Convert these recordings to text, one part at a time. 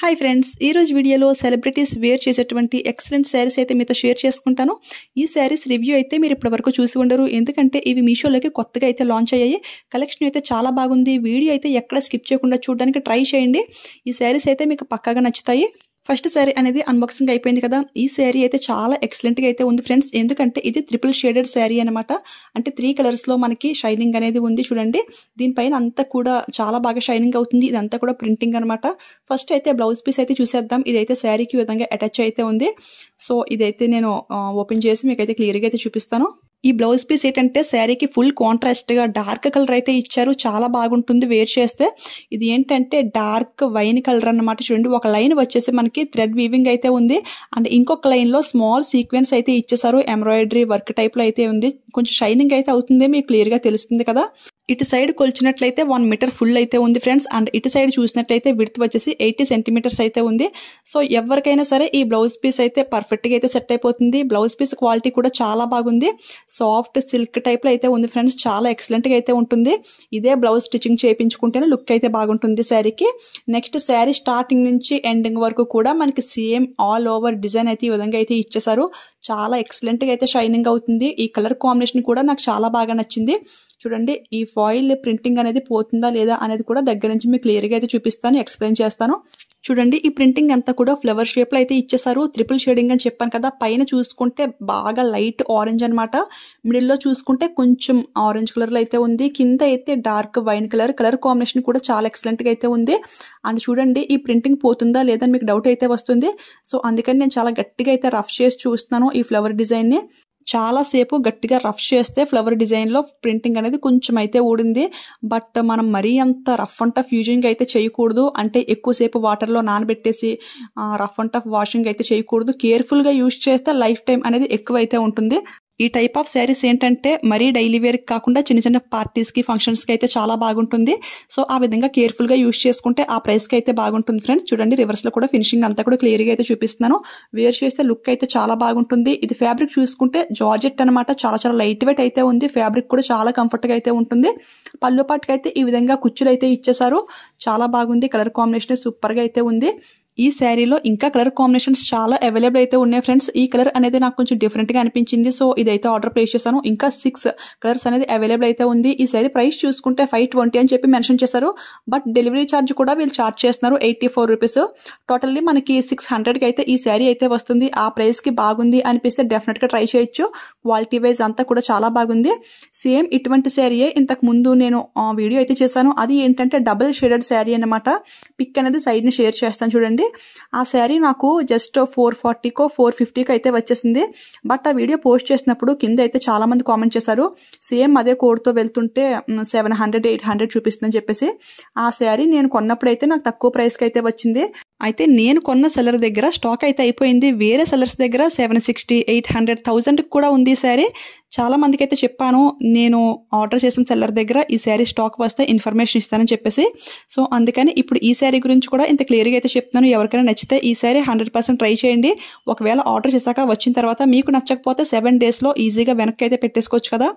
Hi friends, ఈ రోజు వీడియోలో సెలబ్రిటీస్ వేర్ చేసేటువంటి ఎక్సలెంట్ శారీస్ అయితే మీతో షేర్ చేసుకుంటాను. ఈ శారీస్ రివ్యూ అయితే మీరు ఇప్పటివరకు చూసి ఉండరు, ఎందుకంటే ఇవి మీషోలోకి కొత్తగా అయితే లాంచ్ అయ్యాయి. కలెక్షన్ అయితే చాలా బాగుంది. వీడియో అయితే ఎక్కడ స్కిప్ చేయకుండా చూడడానికి ట్రై చేయండి. ఈ శారీస్ అయితే మీకు పక్కాగా నచ్చుతాయి. ఫస్ట్ శారీ అనేది అన్బాక్సింగ్ అయిపోయింది కదా. ఈ శారీ అయితే చాలా ఎక్సలెంట్గా అయితే ఉంది ఫ్రెండ్స్, ఎందుకంటే ఇది ట్రిపుల్ షేడెడ్ శారీ అనమాట. అంటే 3 కలర్స్లో మనకి షైనింగ్ అనేది ఉంది చూడండి. దీనిపైన అంతా కూడా చాలా బాగా షైనింగ్ అవుతుంది. ఇదంతా కూడా ప్రింటింగ్ అనమాట. ఫస్ట్ అయితే బ్లౌజ్ పీస్ అయితే చూసేద్దాం. ఇదైతే శారీకి విధంగా అటాచ్ అయితే ఉంది. సో ఇదైతే నేను ఓపెన్ చేసి మీకైతే క్లియర్గా అయితే చూపిస్తాను. ఈ బ్లౌజ్ పీస్ ఏంటంటే శారీకి ఫుల్ కాంట్రాస్ట్గా డార్క్ కలర్ అయితే ఇచ్చారు. చాలా బాగుంటుంది వేర్ చేస్తే. ఇది ఏంటంటే డార్క్ వైన్ కలర్ అన్నమాట. చూడండి, ఒక లైన్ వచ్చేసి మనకి థ్రెడ్ వీవింగ్ అయితే ఉంది. అండ్ ఇంకొక లైన్లో స్మాల్ సీక్వెన్స్ అయితే ఇచ్చేసారు. ఎంబ్రాయిడరీ వర్క్ టైప్లో అయితే ఉంది. కొంచెం షైనింగ్ అయితే అవుతుంది, మీకు క్లియర్గా తెలుస్తుంది కదా. ఇటు సైడ్ కొలిచినట్లయితే 1 మీటర్ ఫుల్ అయితే ఉంది ఫ్రెండ్స్. అండ్ ఇటు సైడ్ చూసినట్లయితే విడ్త్ వచ్చేసి 80 సెంటీమీటర్స్ అయితే ఉంది. సో ఎవరికైనా సరే ఈ బ్లౌజ్ పీస్ అయితే పర్ఫెక్ట్గా అయితే సెట్ అయిపోతుంది. బ్లౌజ్ పీస్ క్వాలిటీ కూడా చాలా బాగుంది. సాఫ్ట్ సిల్క్ టైప్లో అయితే ఉంది ఫ్రెండ్స్. చాలా ఎక్సలెంట్గా అయితే ఉంటుంది. ఇదే బ్లౌజ్ స్టిచ్చింగ్ చేయించుకుంటేనే లుక్ అయితే బాగుంటుంది శారీకి. నెక్స్ట్ శారీ స్టార్టింగ్ నుంచి ఎండింగ్ వరకు కూడా మనకి సేమ్ ఆల్ ఓవర్ డిజైన్ అయితే ఈ విధంగా అయితే ఇచ్చేసారు. చాలా ఎక్సలెంట్గా అయితే షైనింగ్ అవుతుంది. ఈ కలర్ కాంబినేషన్ కూడా నాకు చాలా బాగా నచ్చింది. చూడండి, ఈ ఫాయిల్ ప్రింటింగ్ అనేది పోతుందా లేదా అనేది కూడా దగ్గర నుంచి మీకు క్లియర్గా అయితే చూపిస్తాను, ఎక్స్ప్లెయిన్ చేస్తాను. చూడండి, ఈ ప్రింటింగ్ అంతా కూడా ఫ్లవర్ షేప్లో అయితే ఇచ్చేసారు. ట్రిపుల్ షేడింగ్ అని చెప్పాను కదా. పైన చూసుకుంటే బాగా లైట్ ఆరెంజ్ అనమాట. మిడిల్లో చూసుకుంటే కొంచెం ఆరెంజ్ కలర్లో అయితే ఉంది. కింద అయితే డార్క్ వైన్ కలర్ కాంబినేషన్ కూడా చాలా ఎక్సలెంట్గా అయితే ఉంది. అండ్ చూడండి, ఈ ప్రింటింగ్ పోతుందా లేదా అని మీకు డౌట్ అయితే వస్తుంది. సో అందుకని నేను చాలా గట్టిగా అయితే రఫ్ చేసి చూస్తున్నాను ఈ ఫ్లవర్ డిజైన్ని. చాలాసేపు గట్టిగా రఫ్ చేస్తే ఫ్లవర్ డిజైన్లో ప్రింటింగ్ అనేది కొంచెం అయితే ఊడింది. బట్ మనం మరీ అంత రఫ్ అండ్ టఫ్ యూజింగ్ అయితే చేయకూడదు. అంటే ఎక్కువసేపు వాటర్లో నానబెట్టేసి రఫ్ అండ్ టఫ్ వాషింగ్ అయితే చేయకూడదు. కేర్ఫుల్గా యూజ్ చేస్తే లైఫ్ టైం అనేది ఎక్కువైతే ఉంటుంది. ఈ టైప్ ఆఫ్ శారీస్ ఏంటంటే మరీ డైలీ వేర్కి కాకుండా చిన్న చిన్న పార్టీస్కి, ఫంక్షన్స్కి అయితే చాలా బాగుంటుంది. సో ఆ విధంగా కేర్ఫుల్గా యూజ్ చేసుకుంటే ఆ ప్రైస్కి అయితే బాగుంటుంది ఫ్రెండ్స్. చూడండి, రివర్స్లో కూడా ఫినిషింగ్ అంతా కూడా క్లియర్గా అయితే చూపిస్తున్నాను. వేర్ చేస్తే లుక్ అయితే చాలా బాగుంటుంది. ఇది ఫ్యాబ్రిక్ చూసుకుంటే జార్జెట్ అనమాట. చాలా చాలా లైట్ వెయిట్ అయితే ఉంది. ఫ్యాబ్రిక్ కూడా చాలా కంఫర్ట్గా అయితే ఉంటుంది. పళ్ళు పాటుకి అయితే ఈ విధంగా కుచ్చులు అయితే ఇచ్చేసారు. చాలా బాగుంది. కలర్ కాంబినేషన్ సూపర్గా అయితే ఉంది. ఈ శారీలో ఇంకా కలర్ కాంబినేషన్స్ చాలా అవైలబుల్ అయితే ఉన్నాయి ఫ్రెండ్స్. ఈ కలర్ అనేది నాకు కొంచెం డిఫరెంట్గా అనిపించింది. సో ఇదైతే ఆర్డర్ ప్లేస్ చేశాను. ఇంకా 6 కలర్స్ అనేది అవైలబుల్ అయితే ఉంది. ఈ శారీ ప్రైస్ చూసుకుంటే 520 అని చెప్పి మెన్షన్ చేశారు. బట్ డెలివరీ ఛార్జ్ కూడా వీళ్ళు ఛార్జ్ చేస్తున్నారు 84 రూపీస్. టోటల్లీ మనకి 600కి అయితే ఈ శారీ అయితే వస్తుంది. ఆ ప్రైస్కి బాగుంది అనిపిస్తే డెఫినెట్గా ట్రై చేయొచ్చు. క్వాలిటీ వైజ్ అంతా కూడా చాలా బాగుంది. సేమ్ ఇటువంటి శారీయే ఇంతకు ముందు నేను వీడియో అయితే చేశాను. అది ఏంటంటే డబుల్ షేడెడ్ శారీ అనమాట. పిక్ అనేది సైడ్ని షేర్ చేస్తాను చూడండి. ఆ శారీ నాకు జస్ట్ 440కో 450కో అయితే వచ్చేసింది. బట్ ఆ వీడియో పోస్ట్ చేసినప్పుడు కింద అయితే చాలా మంది కామెంట్ చేశారు, సేమ్ అదే కోడ్తో వెళ్తుంటే 700 800 చూపిస్తుందని చెప్పేసి. ఆ శారీ నేను కొన్నప్పుడైతే నాకు తక్కువ ప్రైస్కి అయితే వచ్చింది. అయితే నేను కొన్న సెల్లర్ దగ్గర స్టాక్ అయితే అయిపోయింది. వేరే సెల్లర్స్ దగ్గర 760 800 1000కి కూడా ఉంది ఈ శారీ. చాలా మందికి అయితే చెప్పాను, నేను ఆర్డర్ చేసిన సెల్లర్ దగ్గర ఈ శారీ స్టాక్ వస్తే ఇన్ఫర్మేషన్ ఇస్తానని చెప్పేసి. సో అందుకని ఇప్పుడు ఈ శారీ గురించి కూడా ఇంత క్లియర్గా అయితే చెప్తున్నాను. ఎవరికైనా నచ్చితే ఈ శారీ 100% ట్రై చేయండి. ఒకవేళ ఆర్డర్ చేశాక వచ్చిన తర్వాత మీకు నచ్చకపోతే 7 డేస్లో ఈజీగా వెనక్కి అయితే పెట్టేసుకోవచ్చు కదా.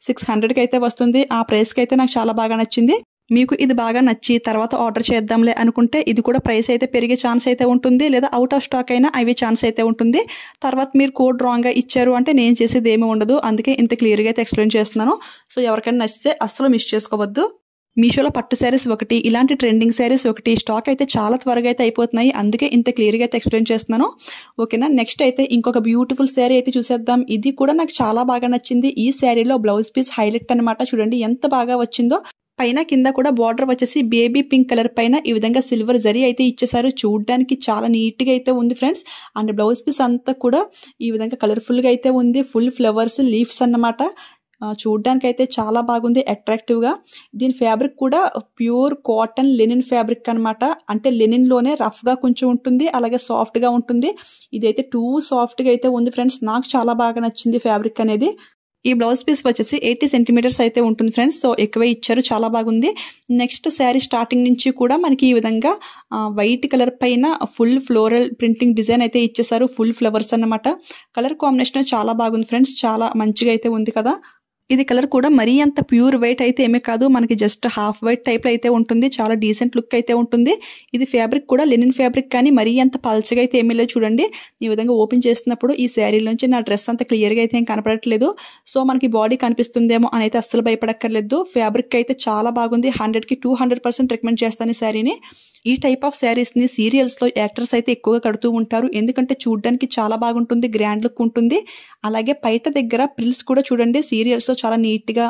600కి అయితే వస్తుంది. ఆ ప్రైస్కి అయితే నాకు చాలా బాగా నచ్చింది. మీకు ఇది బాగా నచ్చి తర్వాత ఆర్డర్ చేద్దాంలే అనుకుంటే ఇది కూడా ప్రైస్ అయితే పెరిగే ఛాన్స్ అయితే ఉంటుంది. లేదా అవుట్ ఆఫ్ స్టాక్ అయినా అవి ఛాన్స్ అయితే ఉంటుంది. తర్వాత మీరు కోడ్ రాంగ్గా ఇచ్చారు అంటే నేను చేసేది ఏమీ ఉండదు. అందుకే ఇంత క్లియర్గా అయితే ఎక్స్ప్లెయిన్ చేస్తున్నాను. సో ఎవరికైనా నచ్చితే అస్సలు మిస్ చేసుకోవద్దు. మీషోలో పట్టు శారీస్ ఒకటి, ఇలాంటి ట్రెండింగ్ శారీస్ ఒకటి, స్టాక్ అయితే చాలా త్వరగా అయితే అయిపోతున్నాయి. అందుకే ఇంత క్లియర్గా అయితే ఎక్స్ప్లెయిన్ చేస్తున్నాను. ఓకేనా. నెక్స్ట్ అయితే ఇంకొక బ్యూటిఫుల్ శారీ అయితే చూసేద్దాం. ఇది కూడా నాకు చాలా బాగా నచ్చింది. ఈ శారీలో బ్లౌజ్ పీస్ హైలైట్ అనమాట. చూడండి ఎంత బాగా వచ్చిందో. పైన కింద కూడా బార్డర్ వచ్చేసి బేబీ పింక్ కలర్ పైన ఈ విధంగా సిల్వర్ జరీ అయితే ఇచ్చేసారు. చూడడానికి చాలా నీట్గా అయితే ఉంది ఫ్రెండ్స్. అండ్ బ్లౌజ్ పీస్ అంతా కూడా ఈ విధంగా కలర్ఫుల్గా అయితే ఉంది. ఫుల్ ఫ్లవర్స్, లీవ్స్ అన్నమాట. చూడడానికి అయితే చాలా బాగుంది, అట్రాక్టివ్గా. దీని ఫ్యాబ్రిక్ కూడా ప్యూర్ కాటన్ లెనిన్ ఫ్యాబ్రిక్ అనమాట. అంటే లెనిన్లోనే రఫ్గా కొంచెం ఉంటుంది, అలాగే సాఫ్ట్గా ఉంటుంది. ఇదైతే టూ సాఫ్ట్గా అయితే ఉంది ఫ్రెండ్స్. నాకు చాలా బాగా నచ్చింది ఫ్యాబ్రిక్ అనేది. ఈ బ్లౌజ్ పీస్ వచ్చేసి 80 సెంటీమీటర్స్ అయితే ఉంటుంది ఫ్రెండ్స్. సో ఎక్కువే ఇచ్చారు, చాలా బాగుంది. నెక్స్ట్ శారీ స్టార్టింగ్ నుంచి కూడా మనకి ఈ విధంగా వైట్ కలర్ పైన ఫుల్ ఫ్లోరల్ ప్రింటింగ్ డిజైన్ అయితే ఇచ్చేసారు. ఫుల్ ఫ్లవర్స్ అన్నమాట. కలర్ కాంబినేషన్ చాలా బాగుంది ఫ్రెండ్స్. చాలా మంచిగా అయితే ఉంది కదా. ఇది కలర్ కూడా మరీ అంత ప్యూర్ వైట్ అయితే ఏమీ కాదు, మనకి జస్ట్ హాఫ్ వైట్ టైప్లో అయితే ఉంటుంది. చాలా డీసెంట్ లుక్ అయితే ఉంటుంది. ఇది ఫ్యాబ్రిక్ కూడా లెనిన్ ఫ్యాబ్రిక్, కానీ మరీ అంత పల్చగా అయితే ఏమీ లేదు. చూడండి, ఈ విధంగా ఓపెన్ చేస్తున్నప్పుడు ఈ శారీలోంచి నా డ్రెస్ అంత క్లియర్గా అయితే ఏం కనపడట్లేదు. సో మనకి బాడీ కనిపిస్తుందేమో అని అయితే అస్సలు భయపడక్కర్లేదు. ఫ్యాబ్రిక్ అయితే చాలా బాగుంది. 100కి 200% రికమెండ్ చేస్తాను ఈ శారీని. ఈ టైప్ ఆఫ్ శారీస్ని సీరియల్స్లో యాక్టర్స్ అయితే ఎక్కువగా కడుతూ ఉంటారు, ఎందుకంటే చూడడానికి చాలా బాగుంటుంది, గ్రాండ్ లుక్ ఉంటుంది. అలాగే పైట దగ్గర ప్రిల్స్ కూడా చూడండి, సీరియల్స్లో చాలా నీట్గా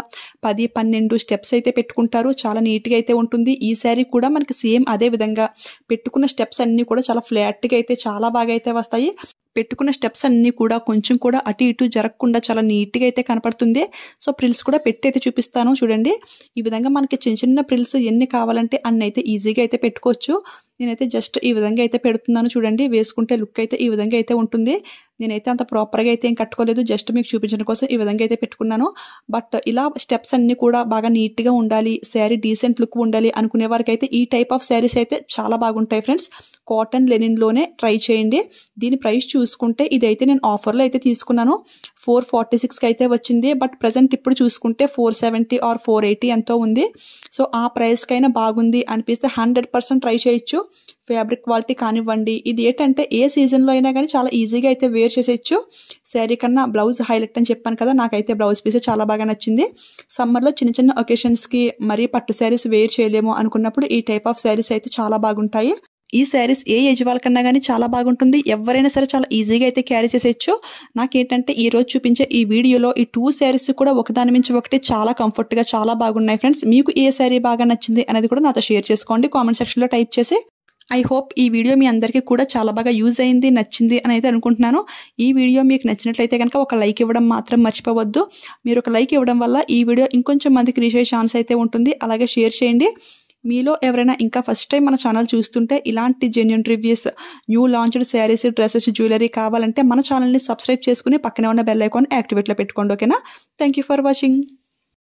10-12 స్టెప్స్ అయితే పెట్టుకుంటారు, చాలా నీట్గా అయితే ఉంటుంది. ఈ శారీ కూడా మనకి సేమ్ అదే విధంగా పెట్టుకున్న స్టెప్స్ అన్నీ కూడా చాలా ఫ్లాట్గా అయితే చాలా బాగా అయితే వస్తాయి. పెట్టుకున్న స్టెప్స్ అన్నీ కూడా కొంచెం కూడా అటు ఇటు జరగకుండా చాలా నీట్గా అయితే కనపడుతుంది. సో ప్రిల్స్ కూడా పెట్టి అయితే చూపిస్తాను చూడండి. ఈ విధంగా మనకి చిన్న చిన్న ప్రిల్స్ ఎన్ని కావాలంటే అన్ని అయితే ఈజీగా అయితే పెట్టుకోవచ్చు. నేనైతే జస్ట్ ఈ విధంగా అయితే పెడుతున్నాను చూడండి. వేసుకుంటే లుక్ అయితే ఈ విధంగా అయితే ఉంటుంది. నేనైతే అంత ప్రాపర్గా అయితే ఏం కట్టుకోలేదు, జస్ట్ మీకు చూపించడం కోసం ఈ విధంగా అయితే పెట్టుకున్నాను. బట్ ఇలా స్టెప్స్ అన్నీ కూడా బాగా నీట్గా ఉండాలి, శారీ డీసెంట్ లుక్ ఉండాలి అనుకునే వారికి అయితే ఈ టైప్ ఆఫ్ శారీస్ అయితే చాలా బాగుంటాయి ఫ్రెండ్స్. కాటన్ లెనిన్లోనే ట్రై చేయండి. దీని ప్రైస్ చూసుకుంటే ఇదైతే నేను ఆఫర్లో అయితే తీసుకున్నాను, 446కి అయితే వచ్చింది. బట్ ప్రజెంట్ ఇప్పుడు చూసుకుంటే 470 ఆర్ 480 ఎంతో ఉంది. సో ఆ ప్రైస్కైనా బాగుంది అనిపిస్తే 100% ట్రై చేయొచ్చు. ఫ్యాబ్రిక్ క్వాలిటీ కానివ్వండి, ఇది ఏంటంటే ఏ సీజన్లో అయినా కానీ చాలా ఈజీగా అయితే వేర్ చేసేయచ్చు. శారీ కన్నా బ్లౌజ్ హైలైట్ అని చెప్పాను కదా, నాకైతే బ్లౌజ్ పీస్ చాలా బాగా నచ్చింది. సమ్మర్లో చిన్న చిన్న ఒకేషన్స్కి మరీ పట్టు శారీస్ వేర్ చేయలేము అనుకున్నప్పుడు ఈ టైప్ ఆఫ్ శారీస్ అయితే చాలా బాగుంటాయి. ఈ శారీస్ ఏ ఏజ్ వాళ్ళకన్నా కానీ చాలా బాగుంటుంది, ఎవరైనా సరే చాలా ఈజీగా అయితే క్యారీ చేసేయచ్చు. నాకేంటంటే ఈరోజు చూపించే ఈ వీడియోలో ఈ 2 శారీస్ కూడా ఒకదాని మించి ఒకటి చాలా కంఫర్ట్గా చాలా బాగున్నాయి ఫ్రెండ్స్. మీకు ఏ శారీ బాగా నచ్చింది అనేది కూడా నాతో షేర్ చేసుకోండి కామెంట్ సెక్షన్లో టైప్ చేసి. ఐ హోప్ ఈ వీడియో మీ అందరికీ కూడా చాలా బాగా యూజ్ అయింది, నచ్చింది అని అయితే అనుకుంటున్నాను. ఈ వీడియో మీకు నచ్చినట్లయితే కనుక ఒక లైక్ ఇవ్వడం మాత్రం మర్చిపోవద్దు. మీరు ఒక లైక్ ఇవ్వడం వల్ల ఈ వీడియో ఇంకొంచెం మందికి రీచ్ అయ్యే ఛాన్స్ అయితే ఉంటుంది. అలాగే షేర్ చేయండి. మీలో ఎవరైనా ఇంకా ఫస్ట్ టైం మన ఛానల్ చూస్తుంటే ఇలాంటి genuine reviews, new launched saris, dresses, jewellery కావాలంటే మన ఛానల్ని సబ్స్క్రైబ్ చేసుకుని పక్కనే ఉన్న బెల్ ఐకాన్ యాక్టివేట్లో పెట్టుకోండి. ఓకేనా? Thank you for watching.